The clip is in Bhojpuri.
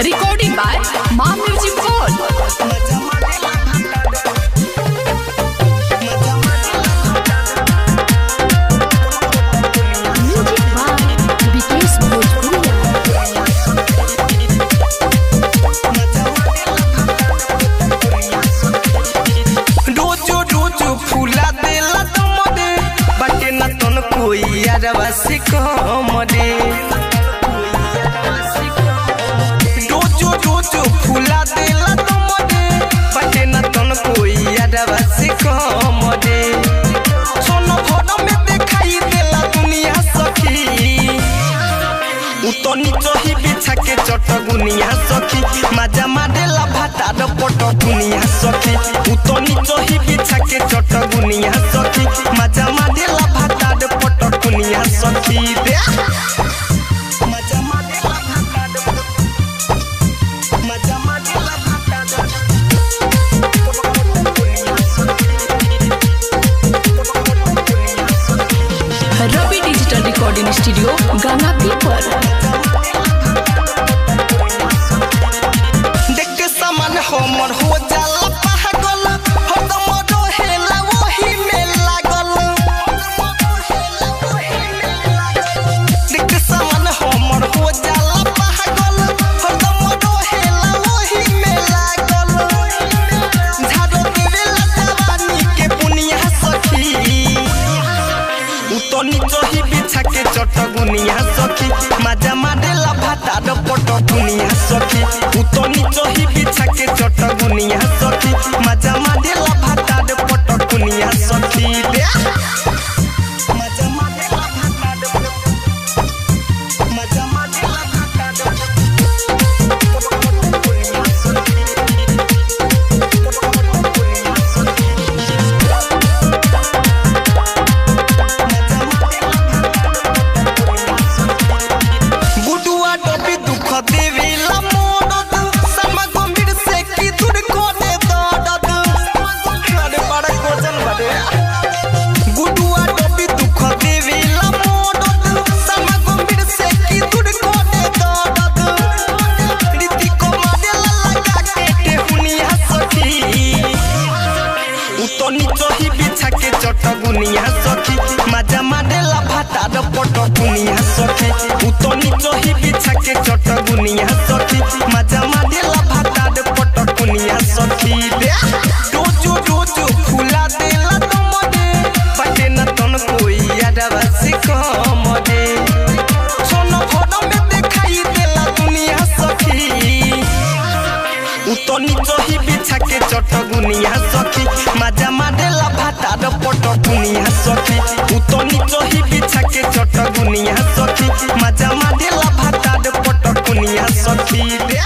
Recording by Ma Music World. रोजो रोजो फूला देला तुमरे बटे न तन कोई यादवा से कमरे सोनो भर में दिखाई देला दुनिया सखी उतनी चही बिछा के चटगुनिया सखी मजा मारेला भातार पटगुनिया सखी उतनी चही बिछा के चटगुनिया सखी मजा मारेला भातार पटगुनिया सखी दे रवि डिजिटल रिकॉर्डिंग स्टूडियो गंगापीपर। देख के सामान हमर हो जाला पागल हरदम रहेला वही में लागल देख के सामान हमर हो जाला पागल हरदम रहेला वही में लागल झाड़ो देवेला जवानी के पुनिया सखी उतनी चही बिछा के चटगुनिया सखी मजा मारेला भातार पटगुनिया सखी उतनी चही बिछा के चटगुनिया सखी मजा मारेला भातार पटगुनिया सखी दे मजा मारेला भातार मजा मारेला भातार पटगुनिया सखी देवेला मोदद सम गंभीर से की दूर कोने दर्द अरे बड़ा कोजन बड़े गुडुआ डबी दुख देवेला मोदद सम गंभीर से की दूर कोने दर्द रीति को मारेला लगा के टेहुनिया सखी उतनी चही बिछा के चटगुनिया सखी मजा मारेला भातार पटगुनिया सखी उतनी चही बिछा के चटगुनिया सखी मजा मारेला भातार पटगुनिया सखी दे रोजो रोजो फूला देला तुमरे बटे न तन कोई यादवा से कमरे सोनो भर में दिखाई देला दुनिया सखी उतनी चही बिछा के चटगुनिया सखी मजा मारेला भातार पटगुनिया सखी उतनी चही बिछा के चटगुनिया सखी मजा मारेला भातार पटगुनिया सखी दे।